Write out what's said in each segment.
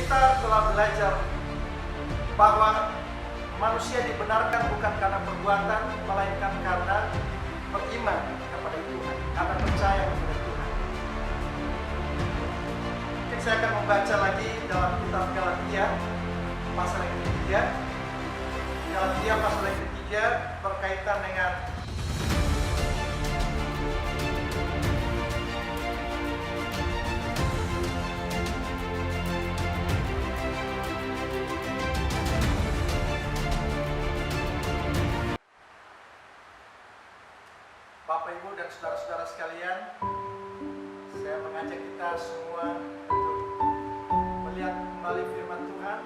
Kita telah belajar bahwa manusia dibenarkan bukan karena perbuatan, melainkan karena beriman kepada Tuhan, karena percaya kepada Tuhan. Mungkin saya akan membaca lagi dalam kitab Galatia pasal yang ketiga. Galatia pasal yang ketiga berkaitan dengan Bapak, Ibu, dan saudara-saudara sekalian, saya mengajak kita semua untuk melihat kembali firman Tuhan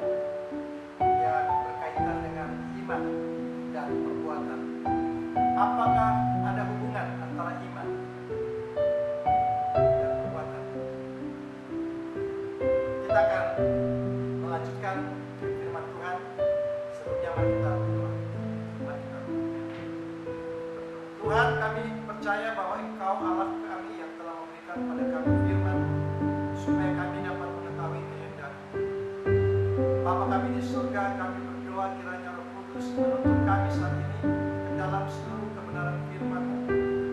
yang berkaitan dengan iman dan perbuatan. Apakah ada hubungan antara iman dan perbuatan? Kita akan melanjutkan firman Tuhan. Sebelumnya mari kita berdoa. Tuhan, kami percaya bahwa Engkau Allah kami yang telah memberikan pada kami firman supaya kami dapat mengetahui kehendak-Mu. Bapa kami di surga, kami berdoa kiranya Roh Kudus menuntun kami saat ini ke dalam seluruh kebenaran firman-Mu,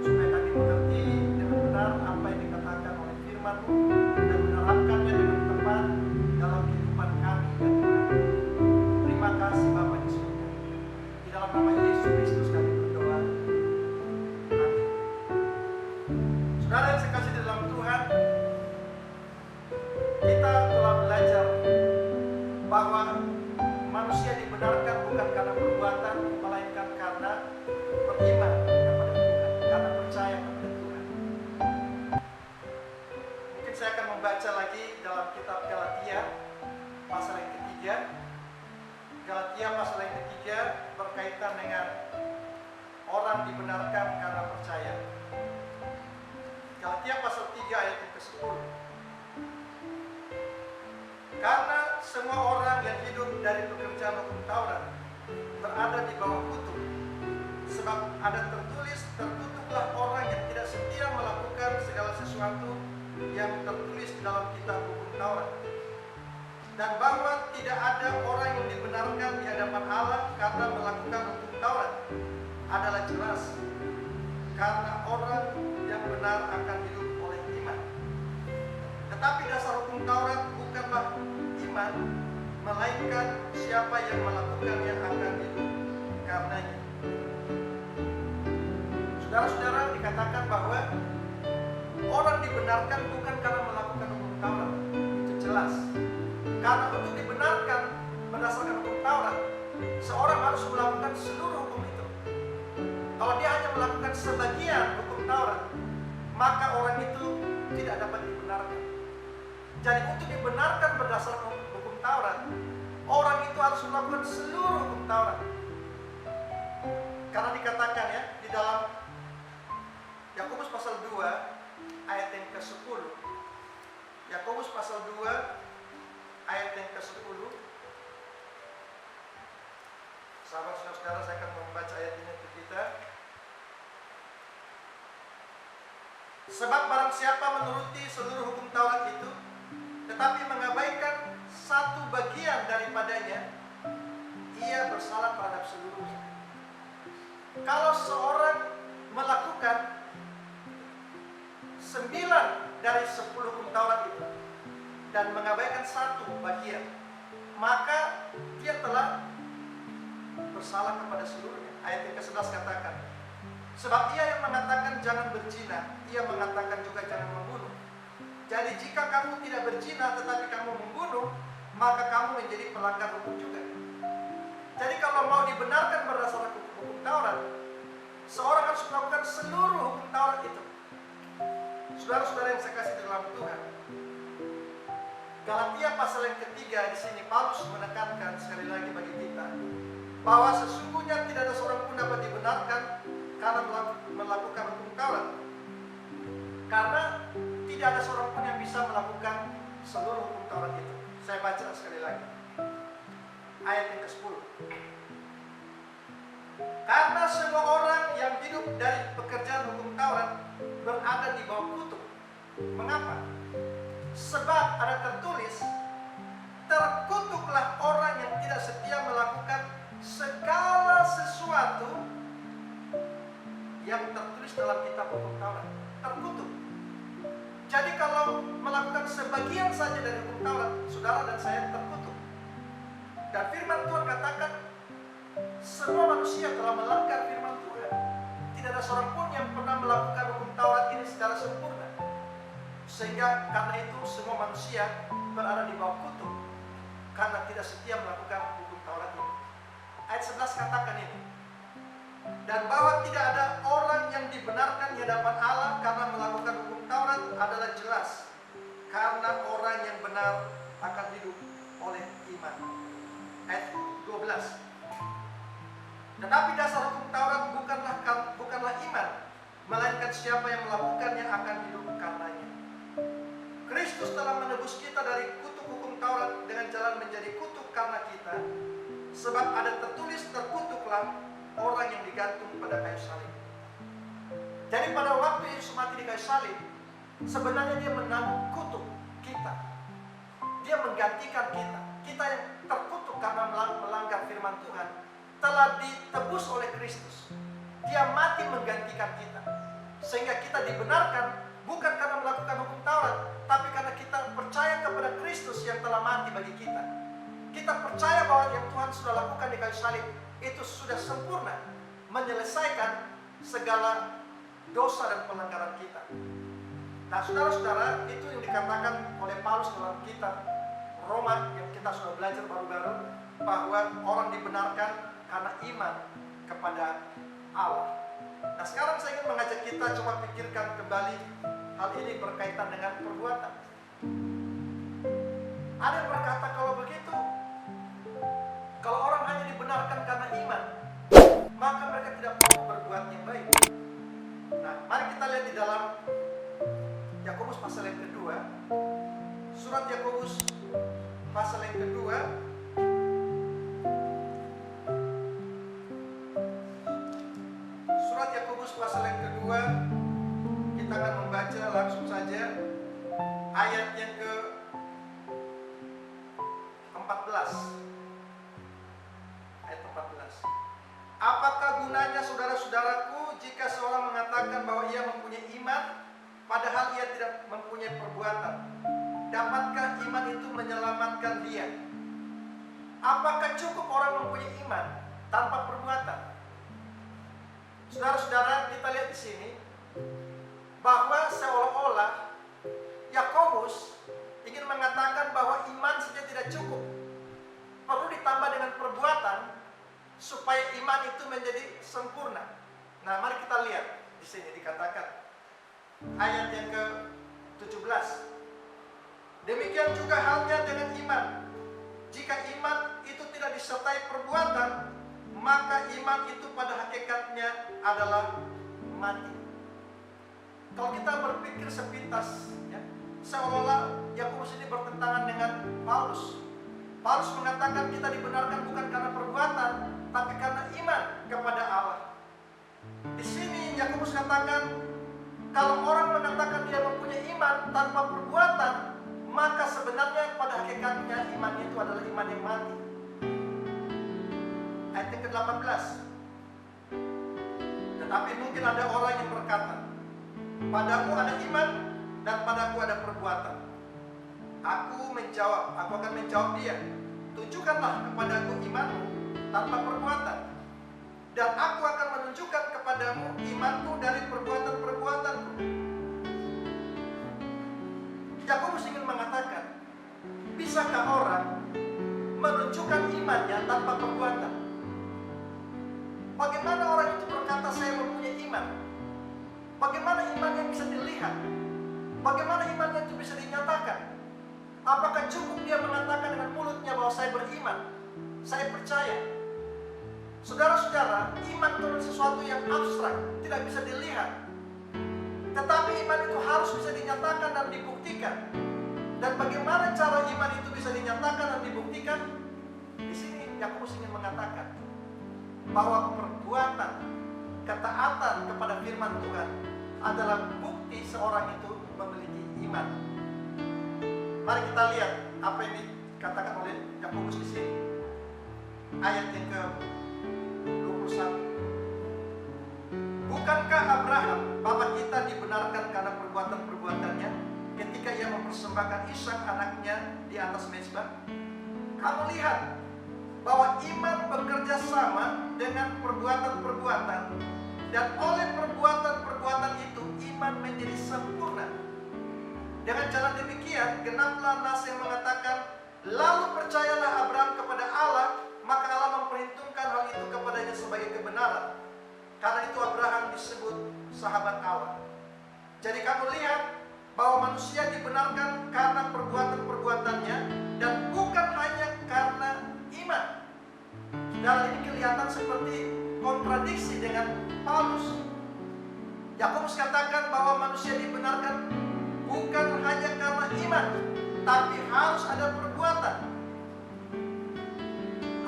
supaya kami mengerti dengan benar apa yang dikatakan oleh firman-Mu dan menerapkannya dengan tepat dalam kehidupan kami ya Tuhan. Terima kasih Bapa di surga. Di dalam nama Yesus Kristus kami berdoa. Saudara yang saya kasih di dalam Tuhan, kita telah belajar bahwa manusia dibenarkan bukan karena perbuatan, melainkan karena beriman kepada Tuhan, karena percaya kepada Tuhan. Mungkin saya akan membaca lagi dalam kitab Galatia pasal yang ketiga. Galatia pasal yang ketiga berkaitan dengan orang dibenarkan karena percaya. Galatia pasal 3 ayat yang ke-10. Karena semua orang yang hidup dari pekerjaan hukum Taurat berada di bawah kutuk. Sebab ada tertulis, terkutuklah orang yang tidak setia melakukan segala sesuatu yang tertulis di dalam kitab hukum Taurat. Dan bahwa tidak ada orang yang dibenarkan di hadapan Allah karena melakukan hukum Taurat adalah jelas. Karena orang yang benar akan hidup oleh iman. Tetapi dasar hukum Taurat bukanlah iman, melainkan siapa yang melakukannya akan hidup karenanya. Saudara-saudara, dikatakan bahwa orang dibenarkan bukan karena melakukan hukum Taurat. Itu jelas. Karena untuk dibenarkan berdasarkan hukum Taurat, seorang harus melakukan seluruh hukum itu. Kalau dia hanya melakukan sebagian hukum Taurat, maka orang itu tidak dapat dibenarkan. Jadi untuk dibenarkan berdasarkan hukum Taurat, orang itu harus melakukan seluruh hukum Taurat. Karena dikatakan ya di dalam Yakobus pasal 2 ayat yang ke-10. Yakobus pasal 2 ayat yang ke-10. Sahabat-saudara, saya akan membaca ayat ini untuk kita. Sebab barang siapa menuruti seluruh hukum Taurat itu, tetapi mengabaikan satu bagian daripadanya, ia bersalah terhadap seluruhnya. Kalau seorang melakukan 9 dari 10 hukum Taurat itu dan mengabaikan satu bagian, maka dia telah bersalah kepada seluruhnya. Ayat yang ke-11 katakan, sebab ia yang mengatakan jangan berzina, ia mengatakan juga jangan membunuh. Jadi jika kamu tidak berzina tetapi kamu membunuh, maka kamu menjadi pelanggar hukum juga. Jadi kalau mau dibenarkan berdasarkan hukum Taurat, seorang harus melakukan seluruh hukum Taurat itu. Saudara-saudara yang saya kasih dalam Tuhan, Galatia pasal yang ketiga di sini Paulus menekankan sekali lagi bagi kita bahwa sesungguhnya tidak ada seorang pun dapat dibenarkan karena melakukan hukum Taurat. Karena tidak ada seorang pun yang bisa melakukan seluruh hukum Taurat itu. Saya baca sekali lagi. Ayat yang ke-10. Karena semua orang yang hidup dari pekerjaan hukum Taurat berada di bawah kutuk. Mengapa? Sebab ada tertulis, saudara dan saya terkutuk. Dan firman Tuhan katakan semua manusia telah melanggar firman Tuhan. Tidak ada seorang pun yang pernah melakukan hukum Taurat ini secara sempurna. Sehingga karena itu semua manusia berada di bawah kutuk karena tidak setia melakukan hukum Taurat ini. Ayat 11 katakan ini. Dan bahwa tidak ada orang yang dibenarkan di hadapan Allah karena melakukan hukum Taurat adalah jelas. Karena orang yang benar akan hidup oleh iman. Ayat 12. Tetapi dasar hukum Taurat bukanlah iman, melainkan siapa yang melakukannya akan hidup karenanya. Kristus telah menebus kita dari kutuk hukum Taurat dengan jalan menjadi kutuk karena kita. Sebab ada tertulis, terkutuklah orang yang digantung pada kayu salib. Jadi pada waktu Yesus mati di kayu salib, sebenarnya dia menanggung kutuk kita. Dia menggantikan kita. Kita yang terkutuk karena melanggar firman Tuhan telah ditebus oleh Kristus. Dia mati menggantikan kita. Sehingga kita dibenarkan bukan karena melakukan hukum Taurat, tapi karena kita percaya kepada Kristus yang telah mati bagi kita. Kita percaya bahwa yang Tuhan sudah lakukan di kayu salib itu sudah sempurna, menyelesaikan segala dosa dan pelanggaran kita. Nah, saudara-saudara, itu yang dikatakan oleh Paulus dalam kitab Roma yang kita sudah belajar baru-baru, bahwa orang dibenarkan karena iman kepada Allah. Nah, sekarang saya ingin mengajak kita coba pikirkan kembali hal ini berkaitan dengan perbuatan. Ada yang berkata kalau begitu, kalau orang hanya dibenarkan karena iman, maka mereka tidak perlu berbuat yang baik. Nah, mari kita lihat di dalam Yakobus pasal yang kedua. Surat Yakobus pasal yang kedua. Surat Yakobus pasal yang kedua, kita akan membaca langsung saja ayat yang ke-14. Ayat 14. Apakah gunanya saudara-saudaraku jika seorang mengatakan bahwa ia mempunyai iman, padahal ia tidak mempunyai perbuatan? Dapatkah iman itu menyelamatkan dia? Apakah cukup orang mempunyai iman tanpa perbuatan? Saudara-saudara, kita lihat di sini bahwa seolah-olah Yakobus ingin mengatakan bahwa iman saja tidak cukup. Perlu ditambah dengan perbuatan supaya iman itu menjadi sempurna. Nah, mari kita lihat di sini dikatakan ayat yang ke-17. Demikian juga halnya dengan iman. Jika iman itu tidak disertai perbuatan, maka iman itu pada hakikatnya adalah mati. Kalau kita berpikir sepintas, ya, seolah-olah Yakobus ini bertentangan dengan Paulus. Paulus mengatakan kita dibenarkan bukan karena perbuatan, tapi karena iman kepada Allah. Di sini Yakobus katakan, kalau orang mengatakan dia mempunyai iman tanpa perbuatan, maka sebenarnya pada hakikatnya iman itu adalah iman yang mati. Ayat yang ke-18. Tetapi mungkin ada orang yang berkata, padaku ada iman dan padaku ada perbuatan. Aku akan menjawab dia, tunjukkanlah kepadaku imanmu tanpa perbuatan, dan aku akan menunjukkan kepadamu imanku dari perbuatan-perbuatanku. Yakobus ingin mengatakan, bisakah orang menunjukkan imannya tanpa perbuatan? Bagaimana orang itu berkata saya mempunyai iman? Bagaimana imannya bisa dilihat? Bagaimana imannya itu bisa dinyatakan? Apakah cukup dia mengatakan dengan mulutnya bahwa saya beriman, saya percaya? Saudara-saudara, iman itu adalah sesuatu yang abstrak, tidak bisa dilihat. Tetapi iman itu harus bisa dinyatakan dan dibuktikan. Dan bagaimana cara iman itu bisa dinyatakan dan dibuktikan? Di sini Yakobus ingin mengatakan bahwa perbuatan, ketaatan kepada firman Tuhan adalah bukti seorang itu memiliki iman. Mari kita lihat apa yang dikatakan oleh Yakobus di sini. Ayat yang ke-21. Bukankah Abraham, bapa kita, dibenarkan karena perbuatan-perbuatannya? ketika ia mempersembahkan Ishak anaknya di atas mezbah? Kamu lihat bahwa iman bekerja sama dengan perbuatan-perbuatan, dan oleh perbuatan-perbuatan itu iman menjadi sempurna. Dengan cara demikian genaplah nas yang mengatakan, lalu percayalah Abraham kepada Allah, maka Allah memperhitungkan hal itu kepadanya sebagai kebenaran. Karena itu Abraham disebut sahabat Allah. Jadi kamu lihat bahwa manusia dibenarkan karena perbuatan-perbuatannya dan bukan hanya karena iman. Dan ini kelihatan seperti kontradiksi dengan Paulus. Yakobus katakan bahwa manusia dibenarkan bukan hanya karena iman, tapi harus ada perbuatan.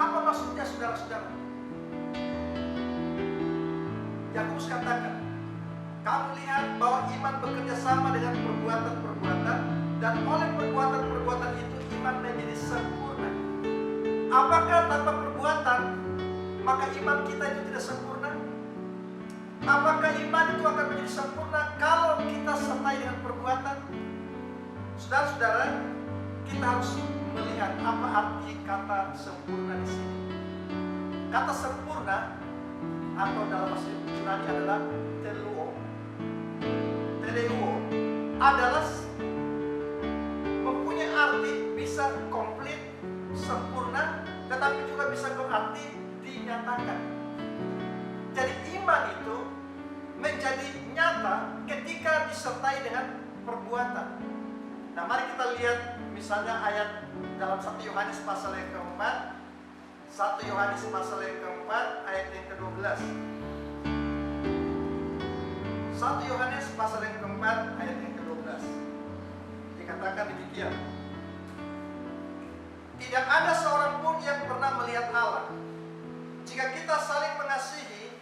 Apa maksudnya, saudara-saudara? Yakobus katakan, kamu lihat bahwa iman bekerja sama dengan perbuatan-perbuatan, dan oleh perbuatan-perbuatan itu iman menjadi sempurna. Apakah tanpa perbuatan maka iman kita itu tidak sempurna? Apakah iman itu akan menjadi sempurna kalau kita sertai dengan perbuatan? Saudara-saudara, kita harus melihat apa arti kata sempurna di sini. Kata sempurna atau dalam bahasa Yunani adalah teleuo. Teleuo adalah mempunyai arti bisa komplit, sempurna, tetapi juga bisa berarti dinyatakan. Jadi iman itu menjadi nyata ketika disertai dengan perbuatan. Nah, mari kita lihat misalnya ayat dalam 1 Yohanes pasal yang keempat. 1 Yohanes pasal yang keempat ayat yang ke-12. 1 Yohanes pasal yang keempat ayat yang ke-12. Dikatakan demikian. Tidak ada seorang pun yang pernah melihat Allah. Jika kita saling mengasihi,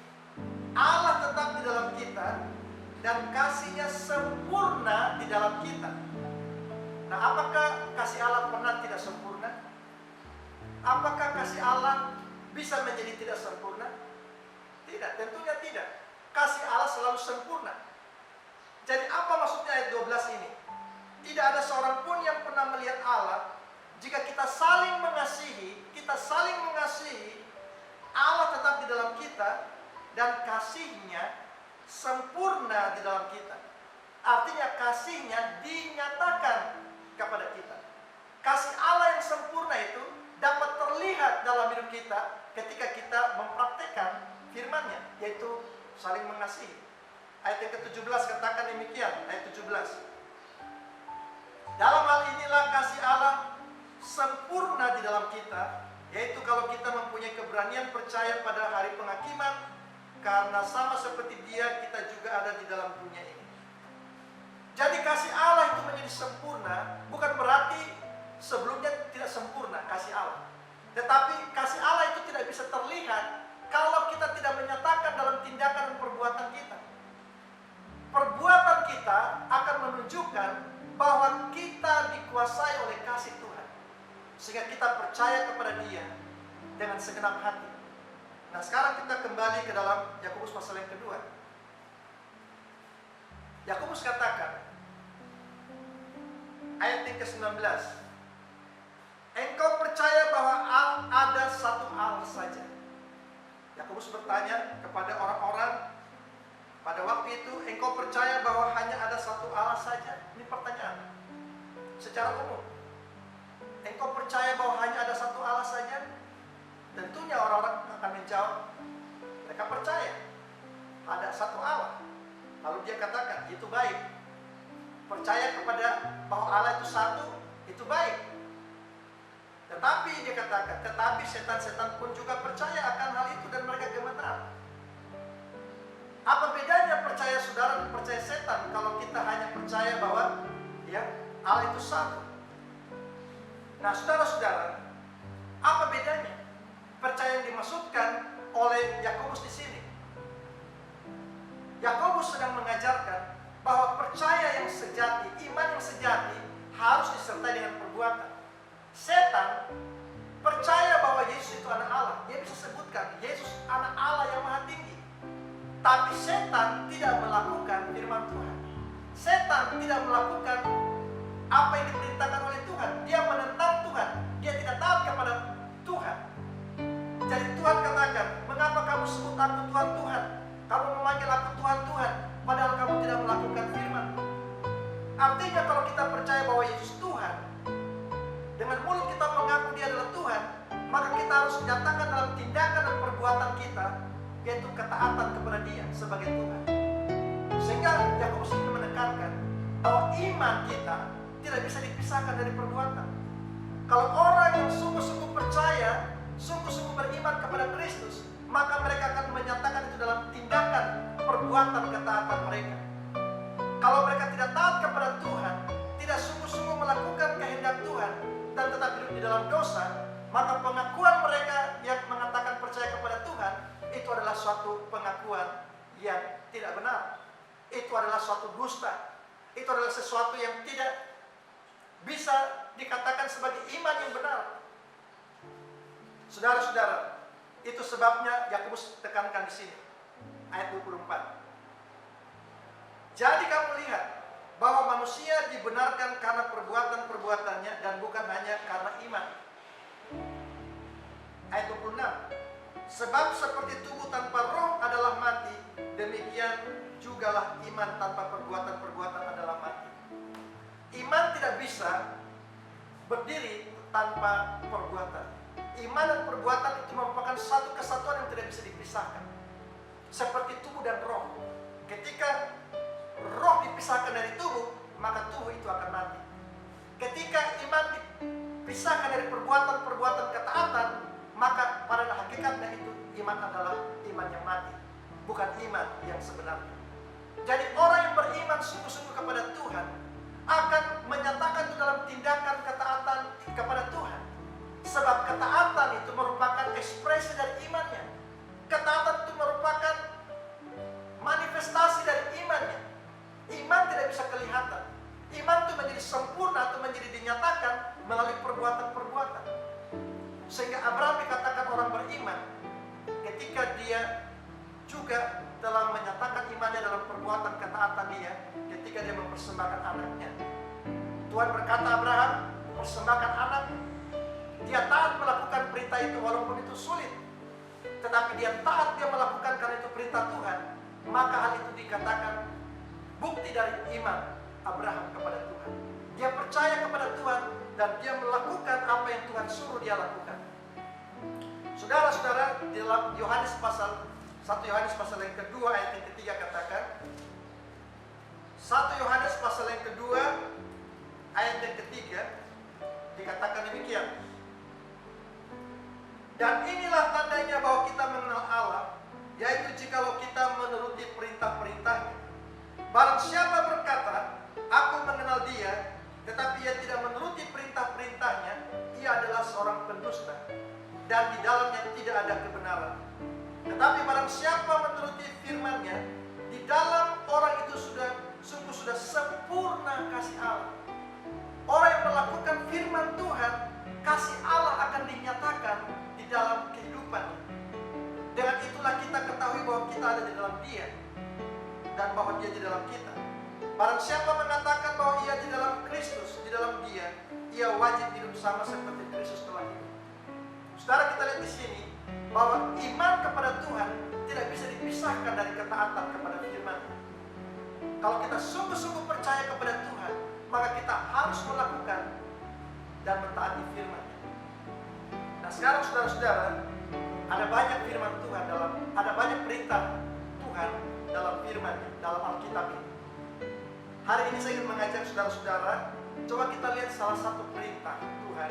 Allah tetap di dalam kita dan kasih-Nya sempurna di dalam kita. Nah, apakah kasih Allah pernah tidak sempurna? Apakah kasih Allah bisa menjadi tidak sempurna? Tidak, tentunya tidak. Kasih Allah selalu sempurna. Jadi apa maksudnya ayat 12 ini? Tidak ada seorang pun yang pernah melihat Allah. Jika kita saling mengasihi, Allah tetap di dalam kita dan kasih-Nya sempurna di dalam kita. Artinya kasih-Nya dinyatakan kepada kita. Kasih Allah yang sempurna itu dapat terlihat dalam hidup kita ketika kita mempraktekkan firman-Nya, yaitu saling mengasihi. Ayat yang ke-17 katakan demikian, ayat 17. Dalam hal inilah kasih Allah sempurna di dalam kita, yaitu kalau kita mempunyai keberanian percaya pada hari penghakiman, karena sama seperti Dia kita juga ada di dalam dunia ini. Jadi kasih Allah itu menjadi sempurna bukan berarti sebelumnya tidak sempurna kasih Allah. Tetapi kasih Allah itu tidak bisa terlihat kalau kita tidak menyatakan dalam tindakan dan perbuatan kita. Perbuatan kita akan menunjukkan bahwa kita dikuasai oleh kasih Tuhan, sehingga kita percaya kepada Dia dengan segenap hati. Nah, sekarang kita kembali ke dalam Yakobus pasal yang kedua. Yakobus katakan ayat yang ke-19, engkau percaya bahwa ada satu Allah saja. Yakobus bertanya kepada orang-orang pada waktu itu, engkau percaya bahwa hanya ada satu Allah saja? Ini pertanyaan secara umum. Engkau percaya bahwa hanya ada satu Allah saja? Tentunya orang-orang akan menjawab, mereka percaya ada satu Allah. Lalu dia katakan, itu baik. Percaya kepada bahwa Allah itu satu, itu baik. Tetapi dia katakan, tetapi setan-setan pun juga percaya akan hal itu dan mereka gemetar. Apa bedanya percaya saudara dan percaya setan kalau kita hanya percaya bahwa ya Allah itu satu? Nah, saudara-saudara, apa bedanya? Percaya yang dimaksudkan oleh Yakobus di sini. Yakobus sedang mengajarkan bahwa percaya yang sejati, iman yang sejati harus disertai dengan perbuatan. Setan percaya bahwa Yesus itu anak Allah. Dia bisa sebutkan Yesus anak Allah yang maha tinggi. Tapi setan tidak melakukan firman Tuhan. Setan tidak melakukan apa yang diperintahkan oleh Tuhan. Dia menentang Tuhan, dia tidak taat kepada Tuhan. Jadi Tuhan katakan, mengapa kamu sebut aku Tuhan Tuhan? Kamu memanggil aku Tuhan Tuhan, padahal kamu tidak melakukan firman. Artinya kalau kita percaya bahwa Yesus Tuhan, dengan mulut kita mengaku dia adalah Tuhan, maka kita harus nyatakan dalam tindakan dan perbuatan kita, yaitu ketaatan kepada dia sebagai Tuhan. Sehingga Yakobus ingin menekankan bahwa iman kita tidak bisa dipisahkan dari perbuatan. Kalau orang yang sungguh-sungguh percaya, sungguh-sungguh beriman kepada Kristus, maka mereka akan menyatakan itu dalam tindakan perbuatan ketaatan mereka. Kalau mereka tidak taat kepada Tuhan, tidak sungguh-sungguh melakukan kehendak Tuhan, dan tetap hidup di dalam dosa, maka pengakuan mereka yang mengatakan percaya kepada Tuhan, itu adalah suatu pengakuan yang tidak benar. Itu adalah suatu dusta. Itu adalah sesuatu yang tidak bisa dikatakan sebagai iman yang benar. Saudara-saudara, itu sebabnya Yakobus tekankan di sini, ayat 24. Jadi kamu lihat bahwa manusia dibenarkan karena perbuatan-perbuatannya dan bukan hanya karena iman. Ayat 26. Sebab seperti tubuh tanpa roh adalah mati, demikian jugalah iman tanpa perbuatan-perbuatan adalah mati. Iman tidak bisa berdiri tanpa perbuatan. Iman dan perbuatan itu merupakan satu kesatuan yang tidak bisa dipisahkan. Seperti tubuh dan roh. Ketika roh dipisahkan dari tubuh, maka tubuh itu akan mati. Ketika iman dipisahkan dari perbuatan-perbuatan ketaatan, maka pada hakikatnya itu iman adalah iman yang mati, bukan iman yang sebenarnya. Jadi orang yang beriman sungguh-sungguh kepada Tuhan akan menyatakan itu dalam tindakan ketaatan kepada Tuhan. Sebab ketaatan itu merupakan ekspresi dari imannya. Ketaatan itu merupakan manifestasi dari imannya. Iman tidak bisa kelihatan. Iman itu menjadi sempurna atau menjadi dinyatakan melalui perbuatan-perbuatan. Sehingga Abraham dikatakan orang beriman ketika dia juga telah menyatakan imannya dalam perbuatan ketaatan dia, ketika dia mempersembahkan anaknya. Tuhan berkata, Abraham, persembahkan anak. Dia taat melakukan perintah itu walaupun itu sulit. Tetapi dia taat, dia melakukan karena itu perintah Tuhan. Maka hal itu dikatakan bukti dari iman Abraham kepada Tuhan. Dia percaya kepada Tuhan dan dia melakukan apa yang Tuhan suruh dia lakukan. Saudara-saudara, di dalam Yohanes pasal 1 Yohanes pasal yang kedua ayat yang ketiga katakan, 1 Yohanes pasal yang kedua ayat yang ketiga dikatakan demikian. Dan inilah tandanya bahwa kita mengenal Allah, yaitu jikalau kita menuruti perintah-perintahnya. Barang siapa berkata, aku mengenal dia, tetapi ia tidak menuruti perintah-perintahnya, ia adalah seorang pendusta, dan di dalamnya tidak ada kebenaran. Tetapi barang siapa menuruti firman-Nya, di dalam orang itu sungguh sudah sempurna kasih Allah. Orang yang melakukan firman Tuhan, kasih Allah akan dinyatakan di dalam kehidupannya. Dengan itulah kita ketahui bahwa kita ada di dalam Dia dan bahwa Dia di dalam kita. Barang siapa mengatakan bahwa ia di dalam Kristus, di dalam Dia, ia wajib hidup sama seperti Kristus telah hidup. Saudara, kita lihat di sini bahwa iman kepada Tuhan tidak bisa dipisahkan dari ketaatan kepada firman. Kalau kita sungguh-sungguh percaya kepada Tuhan, maka kita harus melakukan dan mentaati firman-Nya. Nah, sekarang saudara-saudara, ada banyak firman Tuhan ada banyak perintah Tuhan dalam firman-Nya, dalam Alkitab ini. Hari ini saya ingin mengajak saudara-saudara, coba kita lihat salah satu perintah Tuhan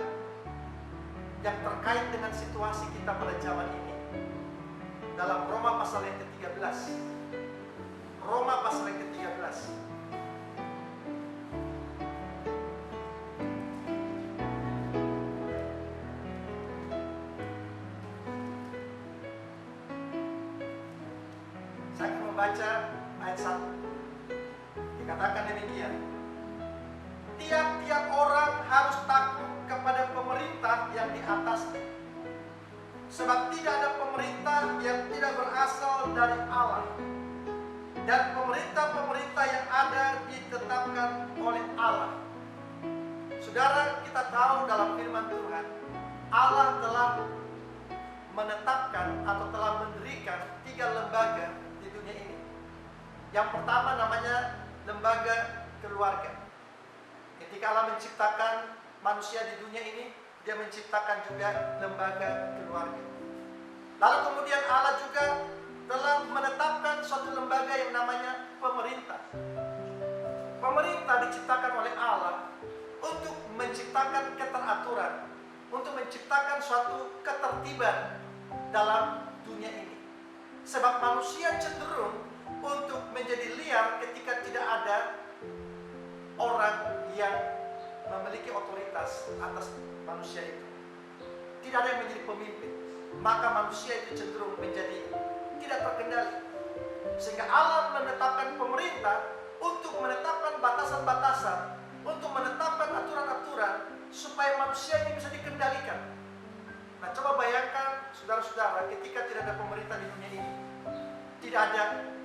yang terkait dengan situasi kita pada zaman ini. Dalam Roma pasal yang ke-13. Roma pasal yang ke-13. Saya akan membaca ayat 1. Dikatakan demikian. Tiap-tiap orang harus takut kepada pemerintah yang di atasnya. Sebab tidak ada pemerintah yang tidak berasal dari Allah. Dan pemerintah-pemerintah yang ada ditetapkan oleh Allah. Saudara, kita tahu dalam firman Tuhan, Allah telah menetapkan atau telah mendirikan 3 lembaga di dunia ini. Yang pertama namanya lembaga keluarga. Ketika Allah menciptakan manusia di dunia ini, Dia menciptakan juga lembaga keluarga. Lalu kemudian Allah juga telah menetapkan suatu lembaga yang namanya pemerintah. Pemerintah diciptakan oleh Allah untuk menciptakan keteraturan, untuk menciptakan suatu ketertiban dalam dunia ini. Sebab manusia cenderung untuk menjadi liar ketika tidak ada orang yang memiliki otoritas atas manusia itu. Tidak ada yang menjadi pemimpin, maka manusia itu cenderung menjadi tidak terkendali. Sehingga Allah menetapkan pemerintah untuk menetapkan batasan-batasan, untuk menetapkan aturan-aturan supaya manusia ini bisa dikendalikan. Nah, coba bayangkan saudara-saudara, ketika tidak ada pemerintah di dunia ini, tidak ada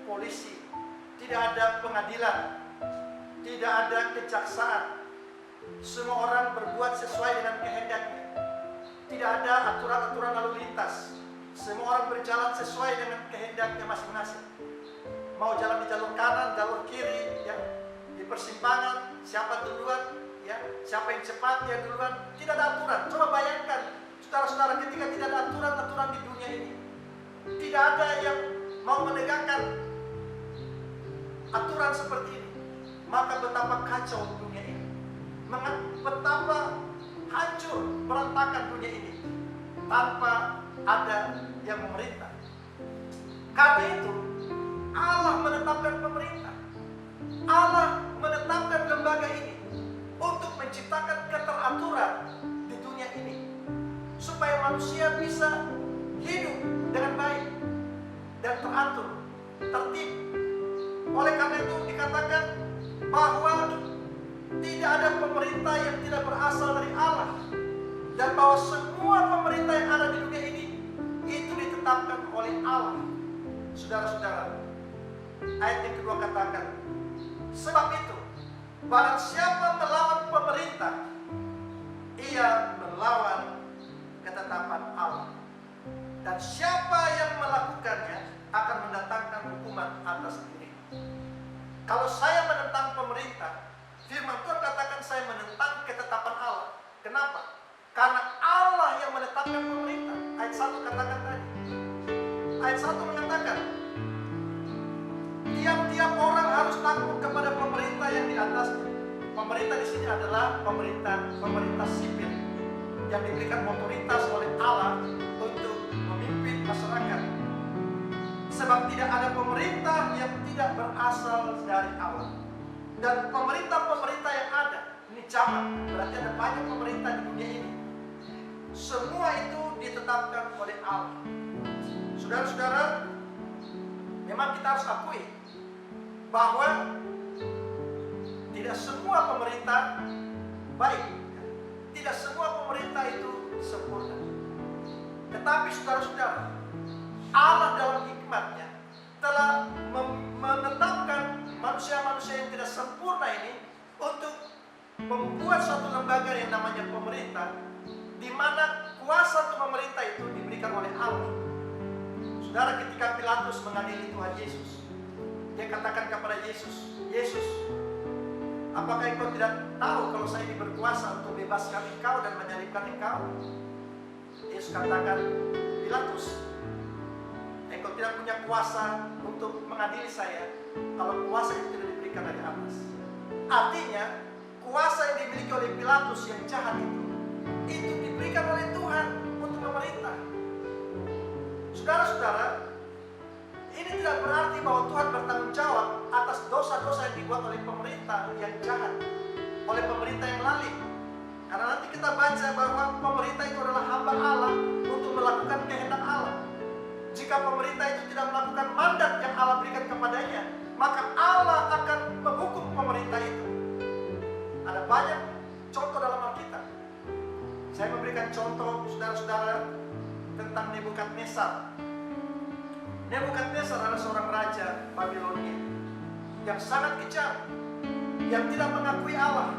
polisi, tidak ada pengadilan, tidak ada kejaksaan, semua orang berbuat sesuai dengan kehendaknya, tidak ada aturan-aturan lalu lintas, semua orang berjalan sesuai dengan kehendaknya masing-masing. Mau jalan di jalur kanan, jalur kiri, ya, di persimpangan, siapa duluan, ya, siapa yang cepat, dia duluan, tidak ada aturan. Coba bayangkan, saudara-saudara, ketika tidak ada aturan-aturan di dunia ini, tidak ada yang mau menegakkan aturan seperti ini, maka betapa kacau dunia ini, betapa hancur berantakan dunia ini tanpa ada yang memerintah. Karena itu Allah menetapkan pemerintah, Allah menetapkan lembaga ini untuk menciptakan keteraturan di dunia ini, supaya manusia bisa hidup dengan baik dan teratur, tertib. Oleh karena itu dikatakan bahwa tidak ada pemerintah yang tidak berasal dari Allah, dan bahwa semua pemerintah yang ada di dunia ini itu ditetapkan oleh Allah. Saudara-saudara, ayat yang kedua katakan, sebab itu barang siapa melawan pemerintah, ia melawan ketetapan Allah, dan siapa yang melakukannya akan mendatangkan hukuman atas diri. Kalau saya menentang pemerintah, firman Tuhan katakan saya menentang ketetapan Allah. Kenapa? Karena Allah yang menetapkan pemerintah. Ayat 1 katakan tadi. Ayat 1 mengatakan, tiap-tiap orang harus takut kepada pemerintah yang di atasnya. Pemerintah di sini adalah pemerintah sipil yang diberikan otoritas oleh Allah untuk memimpin masyarakat. Sebab tidak ada pemerintah yang tidak berasal dari Allah. Dan pemerintah-pemerintah yang ada, ini jamak, berarti ada banyak pemerintah di dunia ini. Semua itu ditetapkan oleh Allah. Saudara-saudara, memang kita harus akui bahwa tidak semua pemerintah baik, tidak semua pemerintah itu sempurna. Tetapi saudara-saudara, Allah dalam hikmatnya telah menetapkan manusia-manusia yang tidak sempurna ini untuk membuat suatu lembaga yang namanya pemerintah, di mana kuasa untuk pemerintah itu diberikan oleh Allah. Saudara, ketika Pilatus mengadili Tuhan Yesus, dia katakan kepada Yesus, Yesus, apakah engkau tidak tahu kalau saya ini berkuasa untuk bebaskan engkau dan menyalibkan engkau? Yesus katakan, Pilatus, engkau tidak punya kuasa untuk mengadili saya kalau kuasa itu tidak diberikan dari atas. Artinya, kuasa yang dimiliki oleh Pilatus yang jahat itu diberikan oleh Tuhan untuk memerintah. Saudara-saudara, ini tidak berarti bahwa Tuhan bertanggung jawab atas dosa-dosa yang dibuat oleh pemerintah yang jahat, oleh pemerintah yang lalim. Karena nanti kita baca bahwa pemerintah itu adalah hamba Allah untuk melakukan kehendak Allah. Jika pemerintah itu tidak melakukan mandat yang Allah berikan kepadanya, maka Allah akan menghukum pemerintah itu. Ada banyak contoh dalam Alkitab. Saya memberikan contoh saudara-saudara tentang Nebukadnezar. Nebukadnezar adalah seorang raja Babilonia yang sangat kejam, yang tidak mengakui Allah.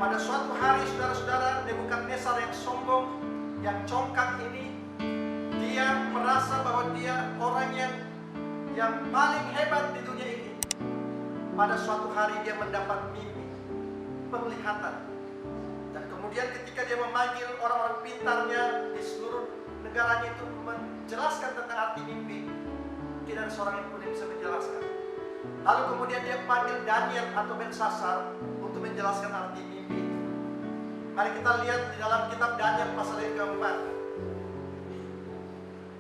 pada suatu hari saudara-saudara, Nebukadnezar yang sombong, yang congkak ini, dia merasa bahwa dia orang yang paling hebat di dunia ini. Pada suatu hari dia mendapat mimpi, penglihatan. Dan kemudian ketika dia memanggil orang-orang pintarnya di seluruh negaranya itu menjelaskan tentang arti mimpi, tidak ada seorang yang pun yang bisa menjelaskan. Lalu kemudian dia panggil Daniel atau Belshazzar untuk menjelaskan arti mimpi. Mari kita lihat di dalam kitab Daniel pasal yang keempat.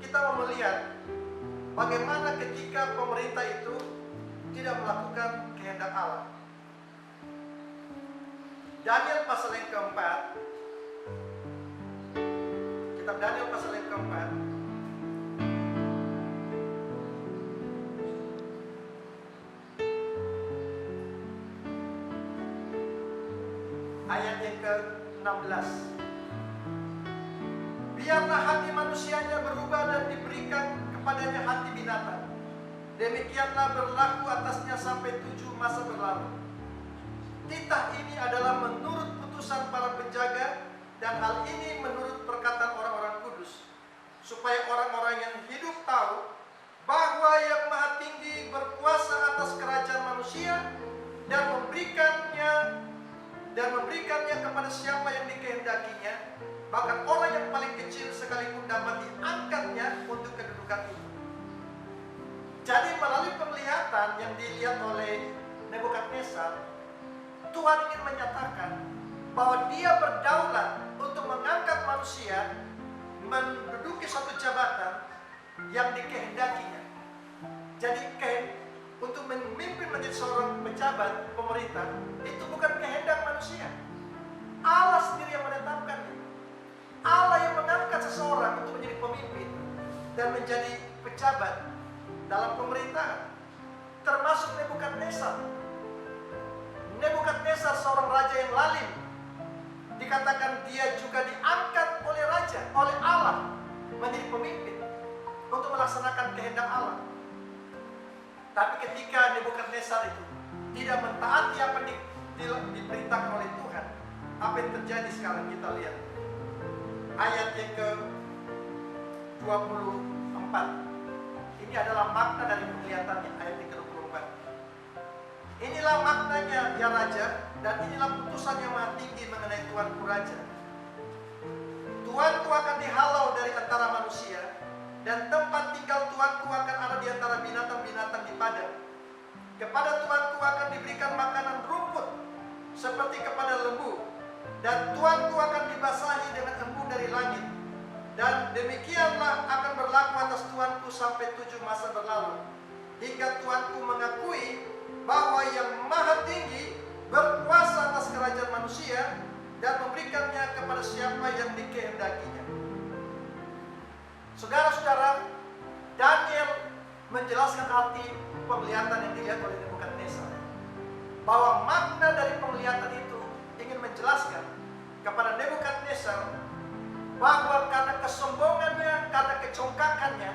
Kita mau melihat bagaimana ketika pemerintah itu tidak melakukan kehendak Allah. Daniel pasal yang keempat. Kitab Daniel pasal yang keempat. Ayat yang ke-16. Biarlah hati manusianya berubah dan diberikan kepadanya hati binatang. Demikianlah berlaku atasnya sampai 7 masa berlalu. Titah ini adalah menurut putusan para penjaga, dan hal ini menurut perkataan orang-orang kudus, supaya orang-orang yang hidup tahu bahwa Yang Maha Tinggi berkuasa atas kerajaan manusia dan memberikannya kepada siapa yang dikehendakinya, bahkan orang yang paling kecil sekalipun dapat diangkatnya untuk kedudukan itu. Jadi melalui penglihatan yang dilihat oleh Nebukadnezar, Tuhan ingin menyatakan bahwa Dia berdaulat untuk mengangkat manusia menduduki suatu jabatan yang dikehendakinya. Jadi untuk memimpin menjadi seorang pejabat pemerintah itu bukan kehendak manusia. Allah sendiri yang menetapkannya. Allah yang mengangkat seseorang untuk menjadi pemimpin dan menjadi pejabat dalam pemerintahan, termasuk Nebukadnezar. Nebukadnezar seorang raja yang lalim. Dikatakan dia juga diangkat oleh raja, oleh Allah menjadi pemimpin untuk melaksanakan kehendak Allah. Tapi ketika Nebukadnezar itu tidak mentaati apa yang diperintahkan oleh Tuhan, apa yang terjadi sekarang kita lihat. Ayat yang ke-24. Ini adalah makna dari penglihatannya, ayat yang ke-24. Inilah maknanya ya Raja, dan inilah putusan Yang Maha Tinggi mengenai Tuanku Raja. Tuanku akan dihalau dari antara manusia, dan tempat tinggal Tuanku akan ada di antara binatang-binatang di padang. Kepada Tuanku akan diberikan makanan rumput seperti kepada lembu, dan Tuanku akan dibasahi dengan embun dari langit. Dan demikianlah akan berlaku atas Tuanku sampai 7 masa berlalu, hingga Tuanku mengakui bahwa Yang Maha Tinggi berkuasa atas kerajaan manusia dan memberikannya kepada siapa yang dikehendakinya. Saudara-saudara, Daniel menjelaskan arti penglihatan yang dilihat oleh Nebukadnezar, bahwa makna dari penglihatan itu ingin menjelaskan kepada Nebukadnezar bahwa karena kesombongannya, karena kecongkakannya,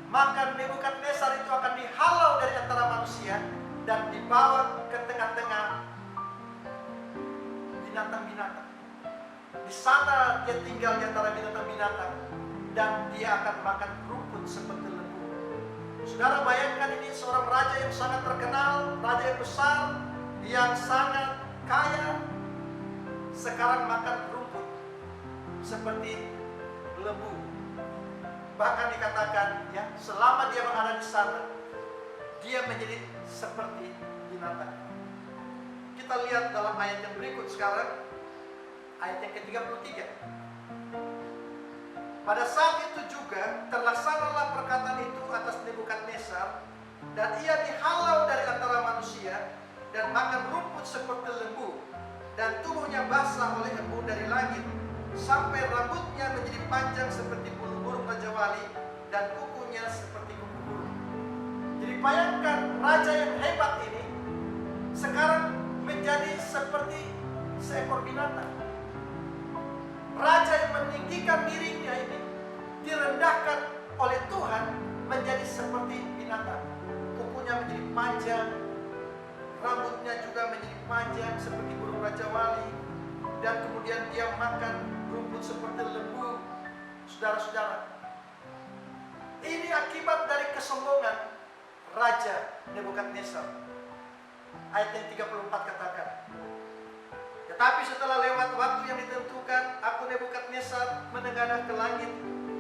maka Nebukadnezar itu akan dihalau dari antara manusia dan dibawa ke tengah-tengah binatang-binatang. Di sana dia tinggal di antara binatang-binatang, dan dia akan makan rumput seperti lembu. Saudara bayangkan, ini seorang raja yang sangat terkenal, raja yang besar, yang sangat kaya, sekarang makan rumput seperti lembu. Bahkan dikatakan ya, selama dia berada di sana, dia menjadi seperti binatang. Kita lihat dalam ayat yang berikut sekarang, ayat yang ke-33. Pada saat itu juga terlaksanalah perkataan itu atas Nebukadnezar, dan ia dihalau dari antara manusia dan makan rumput seperti lembu, dan tubuhnya basah oleh embun dari langit, sampai rambutnya menjadi panjang seperti bulu burung Raja Wali, dan kukunya seperti kuku burung. Jadi bayangkan, raja yang hebat ini sekarang menjadi seperti seekor binatang. Raja yang meninggikan dirinya ini direndahkan oleh Tuhan menjadi seperti binatang. Kukunya menjadi panjang, rambutnya juga menjadi panjang seperti burung Raja Wali, lembut seperti lembu. Saudara-saudara, ini akibat dari kesombongan Raja Nebukadnezar. Ayat yang 34 katakan, tetapi setelah lewat waktu yang ditentukan, aku Nebukadnezar menengadah ke langit,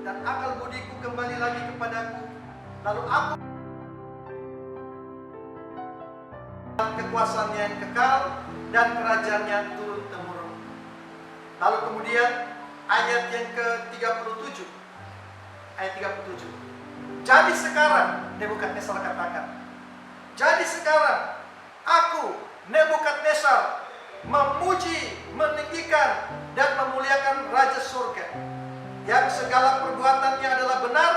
dan akal budiku kembali lagi kepadaku. Lalu aku kekuasaannya yang kekal dan kerajaannya turun-temurun. Lalu kemudian ayat yang ke-37, ayat 37. Jadi sekarang, Nebukadnezar katakan, jadi sekarang aku Nebukadnezar memuji, meninggikan dan memuliakan Raja Surga, yang segala perbuatannya adalah benar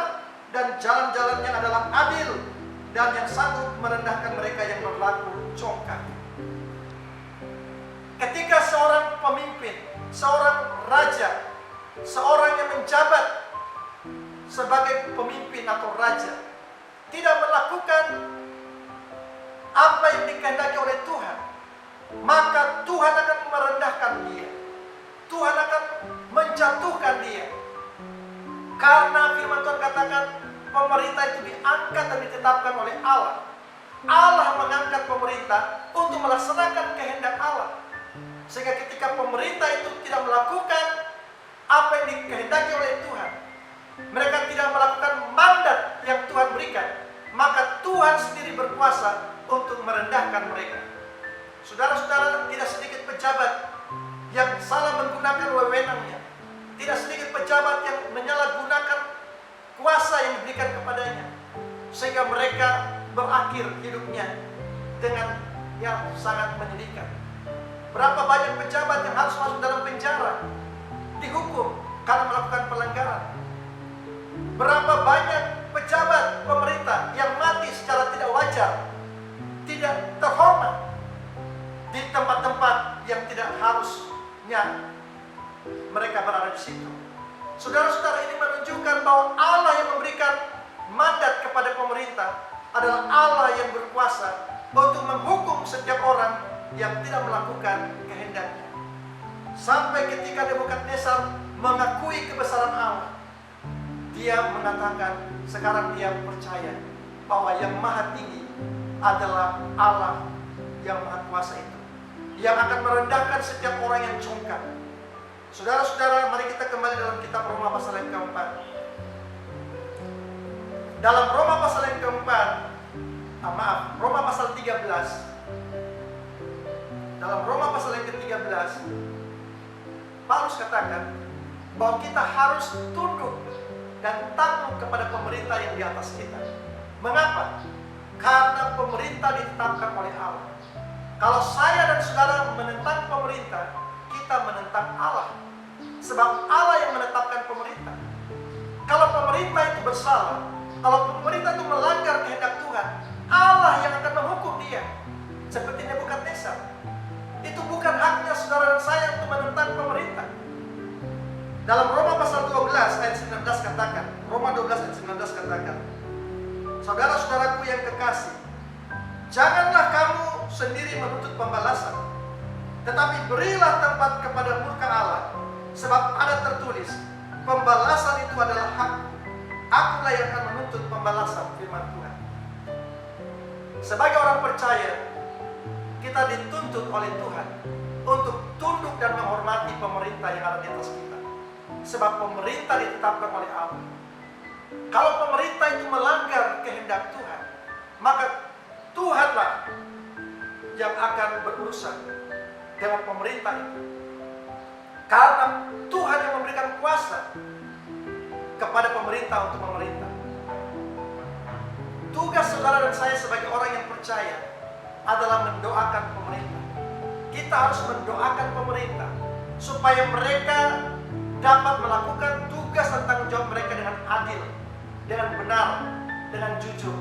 dan jalan-jalannya adalah adil, dan yang sanggup merendahkan mereka yang berlaku congkak. Ketika seorang pemimpin, seorang raja, seorang yang menjabat sebagai pemimpin atau raja tidak melakukan apa yang dikehendaki oleh Tuhan, maka Tuhan akan merendahkan dia. Tuhan akan menjatuhkan dia. Karena firman Tuhan katakan pemerintah itu diangkat dan ditetapkan oleh Allah. Allah mengangkat pemerintah untuk melaksanakan kehendak Allah. Sehingga ketika pemerintah itu tidak melakukan apa yang dikehendaki oleh Tuhan, mereka tidak melakukan mandat yang Tuhan berikan, maka Tuhan sendiri berkuasa untuk merendahkan mereka. Saudara-saudara, tidak sedikit pejabat yang salah menggunakan wewenangnya. Tidak sedikit pejabat yang menyalahgunakan kuasa yang diberikan kepadanya, sehingga mereka berakhir hidupnya dengan yang sangat menyedihkan. Berapa banyak pejabat yang harus masuk dalam penjara, dihukum karena melakukan pelanggaran. Berapa banyak pejabat pemerintah yang mati secara tidak wajar, tidak terhormat di tempat-tempat yang tidak harusnya mereka berada di situ. Saudara-saudara, ini menunjukkan bahwa Allah yang memberikan mandat kepada pemerintah adalah Allah yang berkuasa untuk menghukum setiap orang yang tidak melakukan kehendaknya. Sampai ketika Nebukadnezar mengakui kebesaran Allah, dia mengatakan sekarang dia percaya bahwa yang maha tinggi adalah Allah yang maha kuasa itu, yang akan merendahkan setiap orang yang congkak. Saudara-saudara, mari kita kembali dalam kitab Roma pasal yang keempat. Dalam Roma pasal yang keempat, Roma pasal 13. Dalam Roma pasal yang ke-13, Paulus katakan bahwa kita harus tunduk dan takluk kepada pemerintah yang di atas kita. Mengapa? Karena pemerintah ditetapkan oleh Allah. Kalau saya dan saudara menentang pemerintah, kita menentang Allah. Sebab Allah yang menetapkan pemerintah. Kalau pemerintah itu bersalah, kalau pemerintah itu melanggar kehendak Tuhan, Allah yang akan menghukum dia. Seperti Nebukadnezar. Itu bukan haknya saudara dan saya untuk menentang pemerintah. Dalam Roma pasal 12 ayat 19 katakan, Roma 12 ayat 19 katakan, saudara-saudaraku yang kekasih, janganlah kamu sendiri menuntut pembalasan, tetapi berilah tempat kepada murka Allah, sebab ada tertulis, pembalasan itu adalah hakku, akulah yang akan menuntut pembalasan, firman Tuhan. Sebagai orang percaya, kita dituntut oleh Tuhan untuk tunduk dan menghormati pemerintah yang ada di atas kita. Sebab pemerintah ditetapkan oleh Allah. Kalau pemerintah itu melanggar kehendak Tuhan, maka Tuhanlah yang akan berurusan dengan pemerintah itu. Karena Tuhan yang memberikan kuasa kepada pemerintah untuk memerintah. Tugas saudara dan saya sebagai orang yang percaya adalah mendoakan pemerintah. Kita harus mendoakan pemerintah supaya mereka dapat melakukan tugas dan tanggung jawab mereka dengan adil, dengan benar, dengan jujur.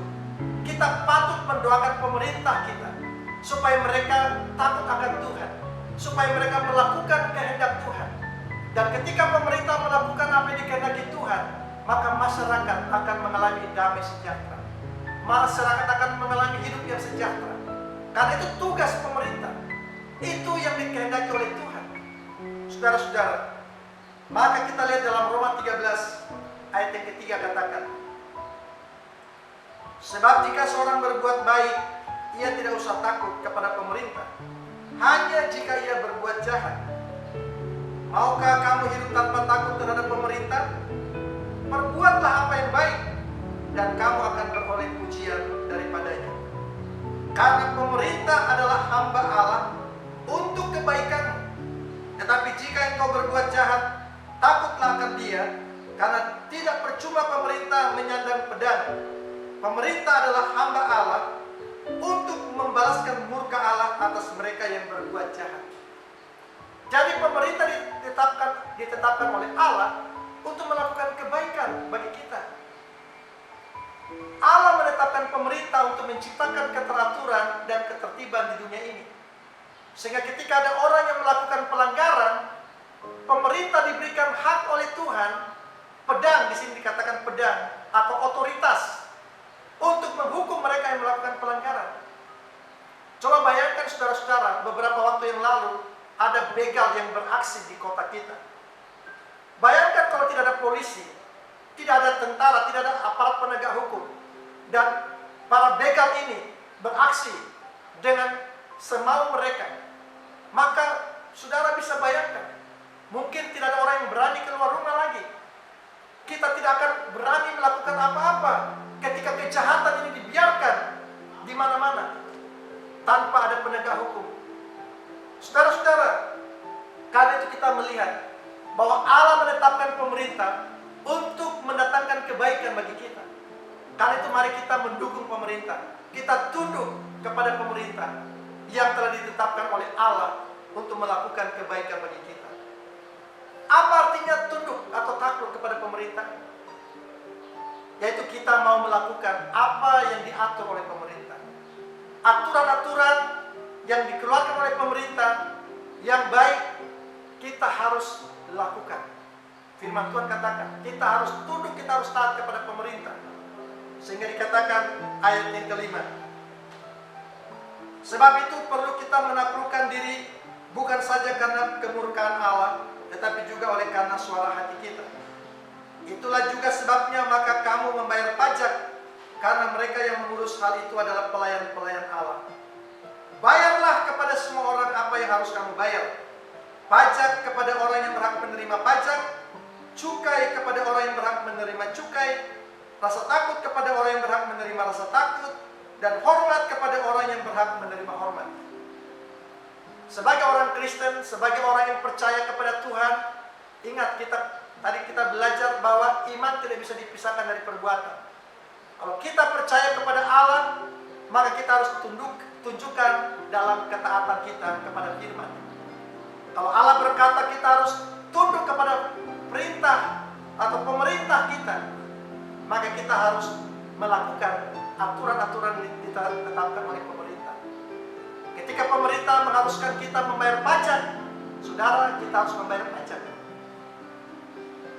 Kita patut mendoakan pemerintah kita supaya mereka takut akan Tuhan, supaya mereka melakukan kehendak Tuhan. Dan ketika pemerintah melakukan apa yang dikehendaki Tuhan, maka masyarakat akan mengalami damai sejahtera. Masyarakat akan mengalami hidup yang sejahtera. Karena itu tugas pemerintah. Itu yang dikehendaki oleh Tuhan. Saudara-saudara, maka ayat yang ketiga katakan, sebab jika seorang berbuat baik, ia tidak usah takut kepada pemerintah, hanya jika ia berbuat jahat. Maukah kamu hidup tanpa takut terhadap pemerintah? Perbuatlah apa yang baik, dan kamu akan beroleh pujian daripadanya. Karena pemerintah adalah hamba Allah untuk kebaikanmu. Tetapi jika engkau berbuat jahat, takutlah akan dia, karena tidak percuma pemerintah menyandang pedang. Pemerintah adalah hamba Allah untuk membalaskan murka Allah atas mereka yang berbuat jahat. Jadi pemerintah ditetapkan oleh Allah untuk melakukan kebaikan bagi kita. Allah menetapkan pemerintah untuk menciptakan keteraturan dan ketertiban di dunia ini. Sehingga ketika ada orang yang melakukan pelanggaran, pemerintah diberikan hak oleh Tuhan, pedang, di sini dikatakan pedang atau otoritas, untuk menghukum mereka yang melakukan pelanggaran. Coba bayangkan saudara-saudara, beberapa waktu yang lalu ada begal yang beraksi di kota kita. Bayangkan kalau tidak ada polisi, tidak ada tentara, tidak ada aparat penegak hukum, dan para begal ini beraksi dengan semau mereka, maka saudara bisa bayangkan, mungkin tidak ada orang yang berani keluar rumah lagi. Kita tidak akan berani melakukan apa-apa ketika kejahatan ini dibiarkan di mana-mana tanpa ada penegak hukum. Saudara-saudara, karena itu kita melihat bahwa Allah menetapkan pemerintah untuk mendatangkan kebaikan bagi kita. Karena itu mari kita mendukung pemerintah. Kita tunduk kepada pemerintah yang telah ditetapkan oleh Allah untuk melakukan kebaikan bagi kita. Apa artinya tunduk atau takluk kepada pemerintah? Yaitu kita mau melakukan apa yang diatur oleh pemerintah. Aturan-aturan yang dikeluarkan oleh pemerintah yang baik, kita harus lakukan. Firman Tuhan katakan, kita harus tunduk, kita harus taat kepada pemerintah. Sehingga dikatakan ayat yang kelima, sebab itu perlu kita menaklukkan diri, bukan saja karena kemurkaan Allah, tetapi juga oleh karena suara hati kita. Itulah juga sebabnya maka kamu membayar pajak, karena mereka yang mengurus hal itu adalah pelayan-pelayan Allah. Bayarlah kepada semua orang apa yang harus kamu bayar. Pajak kepada orang yang berhak menerima pajak, cukai kepada orang yang berhak menerima cukai, rasa takut kepada orang yang berhak menerima rasa takut, dan hormat kepada orang yang berhak menerima hormat. Sebagai orang Kristen, sebagai orang yang percaya kepada Tuhan, ingat tadi kita belajar bahwa iman tidak bisa dipisahkan dari perbuatan. Kalau kita percaya kepada Allah, maka kita harus tunjukkan dalam ketaatan kita kepada firman. Kalau Allah berkata kita harus tunduk kepada perintah atau pemerintah kita, maka kita harus melakukan aturan-aturan yang ditetapkan oleh pemerintah. Ketika pemerintah mengharuskan kita membayar pajak, saudara, kita harus membayar pajak.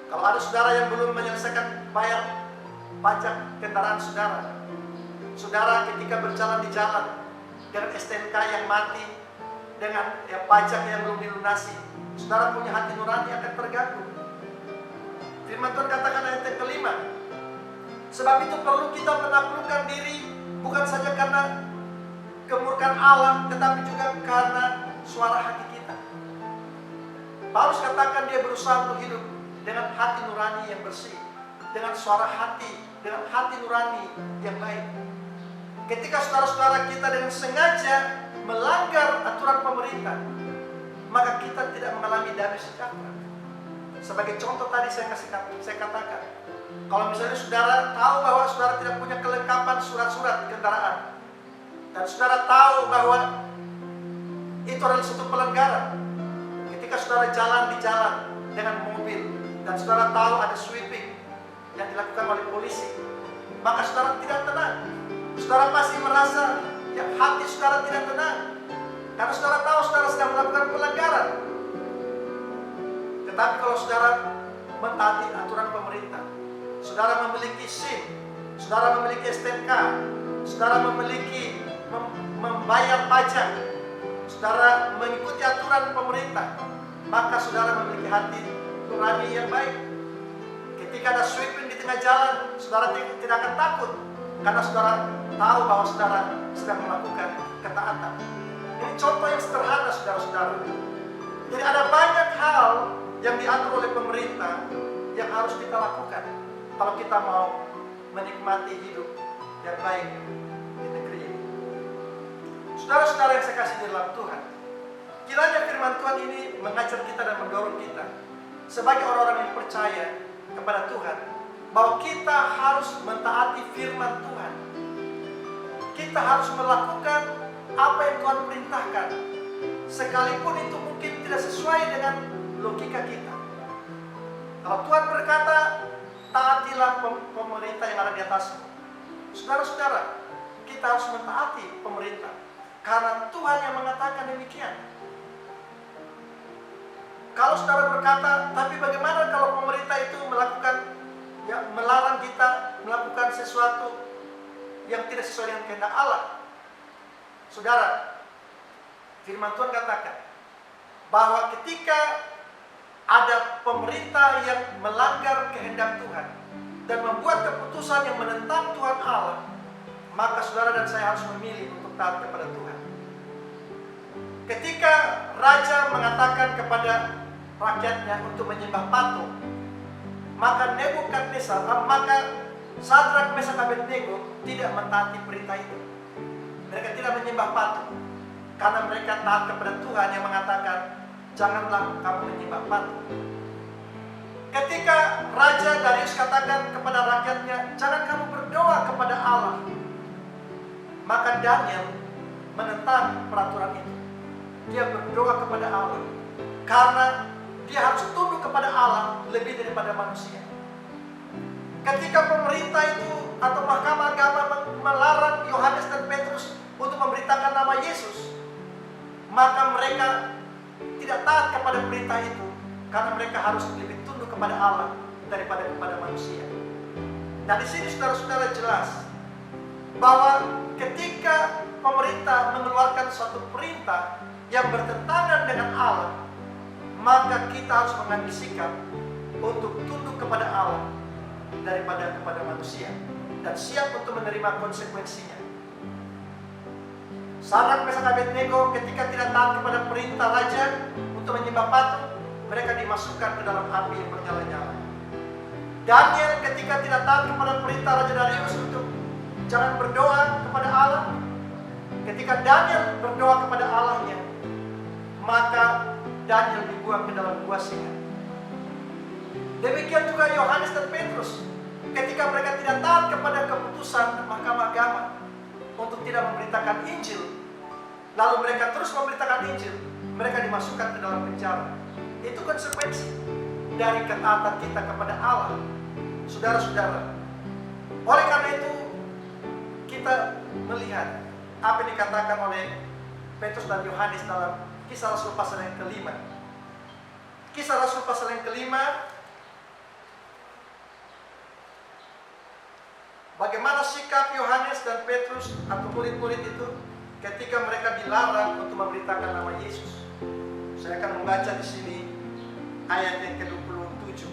Kalau ada saudara yang belum menyelesaikan bayar pajak kendaraan saudara, saudara ketika berjalan di jalan dengan STNK yang mati, dengan pajak yang belum dilunasi, saudara punya hati nurani akan terganggu. Firman Tuhan katakan ayat yang kelima, sebab itu perlu kita menaklukkan diri, bukan saja karena kemurkaan Allah, tetapi juga karena suara hati kita. Paulus katakan dia berusaha untuk hidup dengan hati nurani yang bersih, dengan suara hati, dengan hati nurani yang baik. Ketika saudara-saudara kita dengan sengaja melanggar aturan pemerintah, maka kita tidak mengalami damai sejahtera. Sebagai contoh tadi saya katakan, kalau misalnya saudara tahu bahwa saudara tidak punya kelengkapan surat-surat kendaraan, dan saudara tahu bahwa itu adalah suatu pelanggaran. Ketika saudara jalan di jalan dengan mobil, dan saudara tahu ada sweeping yang dilakukan oleh polisi, maka saudara tidak tenang. Saudara pasti merasa hati saudara tidak tenang, karena saudara tahu saudara sedang melakukan pelanggaran. Tetapi kalau saudara mentaati aturan pemerintah, saudara memiliki SIM, saudara memiliki STNK, saudara memiliki membayar pajak, saudara mengikuti aturan pemerintah, maka saudara memiliki hati nurani yang baik. Ketika ada sweeping di tengah jalan, saudara tidak akan takut karena saudara tahu bahwa saudara sedang melakukan ketaatan. Ini contoh yang sederhana, saudara-saudara. Jadi ada banyak hal yang diatur oleh pemerintah yang harus kita lakukan kalau kita mau menikmati hidup yang baik di negeri ini. Saudara-saudara yang saya kasih di dalam Tuhan, kiranya firman Tuhan ini mengajar kita dan mendorong kita sebagai orang-orang yang percaya kepada Tuhan, bahwa kita harus mentaati firman Tuhan. Kita harus melakukan apa yang Tuhan perintahkan, sekalipun itu mungkin tidak sesuai dengan logika kita. Kalau Tuhan berkata, taatilah pemerintah yang ada di atasmu, saudara-saudara, kita harus mentaati pemerintah karena Tuhan yang mengatakan demikian. Kalau saudara berkata, tapi bagaimana kalau pemerintah itu melakukan, melarang kita melakukan sesuatu yang tidak sesuai dengan kehendak Allah? Saudara, firman Tuhan katakan bahwa ketika ada pemerintah yang melanggar kehendak Tuhan dan membuat keputusan yang menentang Tuhan Allah, maka saudara dan saya harus memilih untuk taat kepada Tuhan. Ketika raja mengatakan kepada rakyatnya untuk menyembah patung, maka Nebukadnezar, maka Sadrak, Mesak, Abednego tidak mentaati perintah itu. Mereka tidak menyembah patung karena mereka taat kepada Tuhan yang mengatakan, janganlah kamu menyembah patung. Ketika Raja Darius katakan kepada rakyatnya, jangan kamu berdoa kepada Allah, maka Daniel menentang peraturan itu. Dia berdoa kepada Allah karena dia harus tunduk kepada Allah lebih daripada manusia. Ketika pemerintah itu atau mahkamah agama melarang Yohanes dan Petrus untuk memberitakan nama Yesus, maka mereka tidak taat kepada perintah itu karena mereka harus lebih tunduk kepada Allah daripada kepada manusia. Nah, di sini saudara-saudara jelas bahwa ketika pemerintah mengeluarkan suatu perintah yang bertentangan dengan Allah, maka kita harus mengambil sikap untuk tunduk kepada Allah daripada kepada manusia dan siap untuk menerima konsekuensinya. Sadrak, Mesak, Abednego ketika tidak taat kepada perintah raja untuk menyembah patung, mereka dimasukkan ke dalam api yang bernyala-nyala. Daniel ketika tidak taat kepada perintah Raja Darius untuk jangan berdoa kepada Allah, ketika Daniel berdoa kepada Allahnya, maka Daniel dibuang ke dalam gua singa. Demikian juga Yohanes dan Petrus, ketika mereka tidak taat kepada keputusan mahkamah agama untuk tidak memberitakan Injil, lalu mereka terus memberitakan Injil, mereka dimasukkan ke dalam penjara. Itu konsekuensi dari ketaatan kita kepada Allah, saudara-saudara. Oleh karena itu, kita melihat apa yang dikatakan oleh Petrus dan Yohanes dalam Kisah Rasul pasal yang kelima. Kisah Rasul pasal yang kelima, bagaimana sikap Yohanes dan Petrus atau murid-murid itu ketika mereka dilarang untuk memberitakan nama Yesus. Saya akan membaca di sini ayat yang ke-27.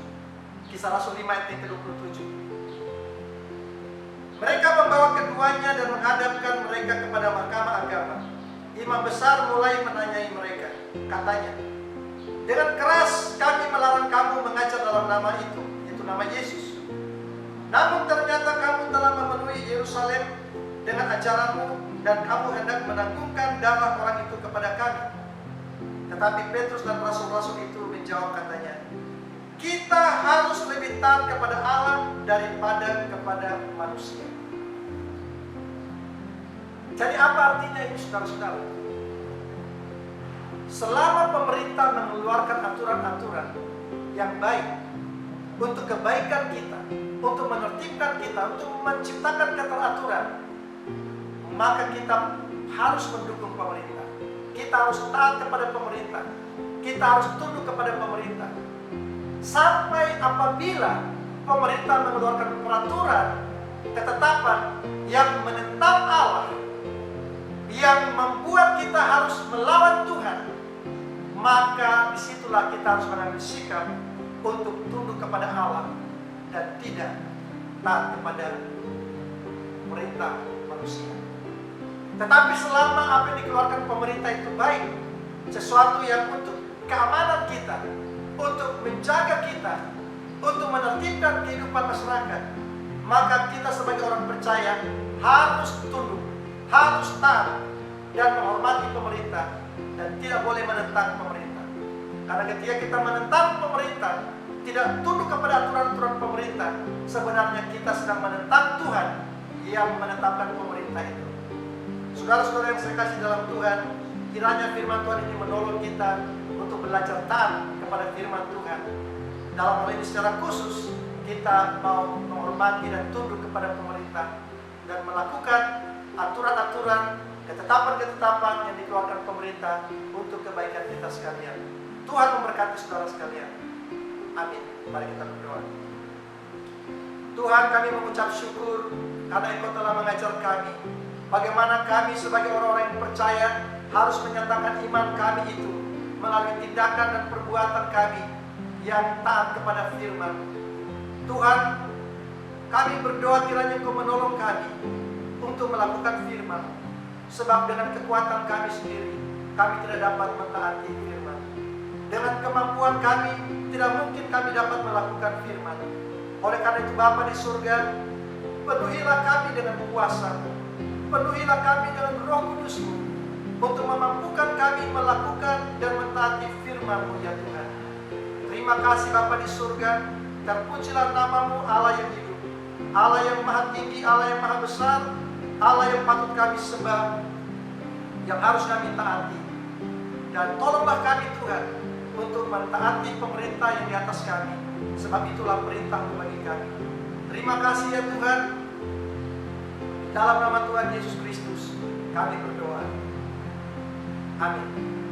Kisah Rasul 5 ayat yang ke-27. Mereka membawa keduanya dan menghadapkan mereka kepada mahkamah agama. Imam besar mulai menanyai mereka. Katanya, dengan keras kami melarang kamu mengajar dalam nama itu, yaitu nama Yesus. Namun ternyata kamu telah memenuhi Yerusalem dengan ajaranmu dan kamu hendak menanggungkan darah orang itu kepada kami. Tetapi Petrus dan rasul-rasul itu menjawab katanya, kita harus lebih taat kepada Allah daripada kepada manusia. Jadi apa artinya ini, saudara-saudara? Selama pemerintah mengeluarkan aturan-aturan yang baik untuk kebaikan kita, untuk menertibkan kita, untuk menciptakan keteraturan, maka kita harus mendukung pemerintah. Kita harus taat kepada pemerintah. Kita harus tunduk kepada pemerintah. Sampai apabila pemerintah mengeluarkan peraturan, ketetapan yang menentang Allah, yang membuat kita harus melawan Tuhan, maka disitulah kita harus mengambil sikap untuk tunduk kepada Allah dan tidak taat kepada perintah manusia. Tetapi selama apa yang dikeluarkan pemerintah itu baik, sesuatu yang untuk keamanan kita, untuk menjaga kita, untuk menertibkan kehidupan masyarakat, maka kita sebagai orang percaya harus tunduk, harus taat dan menghormati pemerintah dan tidak boleh menentang pemerintah. Karena ketika kita menentang pemerintah, tidak tunduk kepada aturan-aturan pemerintah, sebenarnya kita sedang menentang Tuhan yang menetapkan pemerintah itu. Saudara-saudara yang saya kasih dalam Tuhan, kiranya firman Tuhan ini menolong kita untuk belajar taat kepada firman Tuhan. Dalam hal ini secara khusus, kita mau menghormati dan tunduk kepada pemerintah dan melakukan aturan-aturan, ketetapan-ketetapan yang dikeluarkan pemerintah untuk kebaikan kita sekalian. Tuhan memberkati saudara sekalian. Amin. Mari kita berdoa. Tuhan, kami mengucap syukur karena Engkau telah mengajar kami bagaimana kami sebagai orang-orang yang percaya harus menyatakan iman kami itu melalui tindakan dan perbuatan kami yang taat kepada firman. Tuhan, kami berdoa kiranya Engkau menolong kami untuk melakukan firman, sebab dengan kekuatan kami sendiri kami tidak dapat mentaati firman. Dengan kemampuan kami tidak mungkin kami dapat melakukan firman. Oleh karena itu Bapa di surga, penuhilah kami dengan kuasa-Mu, penuhilah kami dengan Roh Kudus-Mu untuk memampukan kami melakukan dan mentaati firman-Mu ya Tuhan. Terima kasih Bapa di surga, terpujilah nama-Mu Allah yang hidup, Allah yang maha tinggi, Allah yang maha besar, Allah yang patut kami sembah, yang harus kami taati. Dan tolonglah kami Tuhan untuk mentaati pemerintah yang di atas kami, sebab itulah perintah-Mu bagi kami. Terima kasih ya Tuhan. Dalam nama Tuhan Yesus Kristus kami berdoa. Amin.